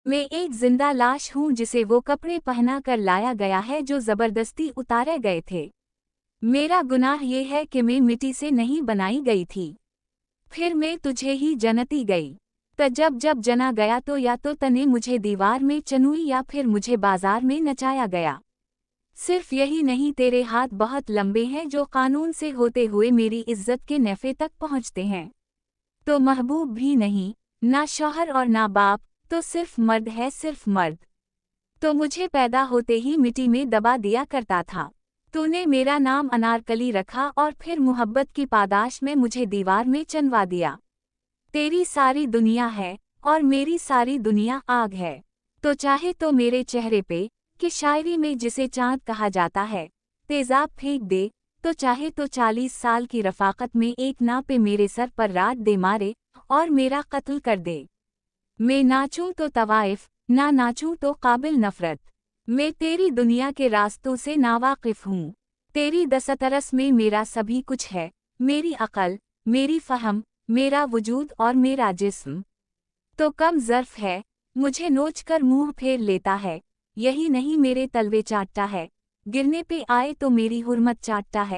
मैं एक जिंदा लाश हूँ जिसे वो कपड़े पहना कर लाया गया है जो जबरदस्ती उतारे गए थे। मेरा गुनाह ये है कि मैं मिट्टी से नहीं बनाई गई थी। फिर मैं तुझे ही जनती गई। त जब जब जना गया तो या तो तने मुझे दीवार में चनुई या फिर मुझे बाजार में नचाया गया। सिर्फ यही नहीं, तेरे हाथ बहुत लंबे हैं जो कानून से होते हुए मेरी इज्जत के नेफे तक पहुँचते हैं। तो महबूब भी नहीं, ना शौहर और ना बाप, तो सिर्फ मर्द है, सिर्फ मर्द। तो मुझे पैदा होते ही मिट्टी में दबा दिया करता था। तूने मेरा नाम अनारकली रखा और फिर मुहब्बत की पादाश में मुझे दीवार में चनवा दिया। तेरी सारी दुनिया है और मेरी सारी दुनिया आग है। तो चाहे तो मेरे चेहरे पे, कि शायरी में जिसे चांद कहा जाता है, तेजाब फेंक दे। तो चाहे तो 40 साल की रफाकत में एक ना पे मेरे सर पर रात दे मारे और मेरा कत्ल कर दे। मैं नाचूं तो तवाइफ, ना नाचूं तो काबिल नफरत। मैं तेरी दुनिया के रास्तों से नावाकिफ हूँ। तेरी दस्तरस में मेरा सभी कुछ है, मेरी अकल, मेरी फहम, मेरा वजूद और मेरा जिस्म। तो कम ज़र्फ है, मुझे नोचकर मुंह फेर लेता है। यही नहीं, मेरे तलवे चाटता है, गिरने पे आए तो मेरी हुर्मत चाटता है।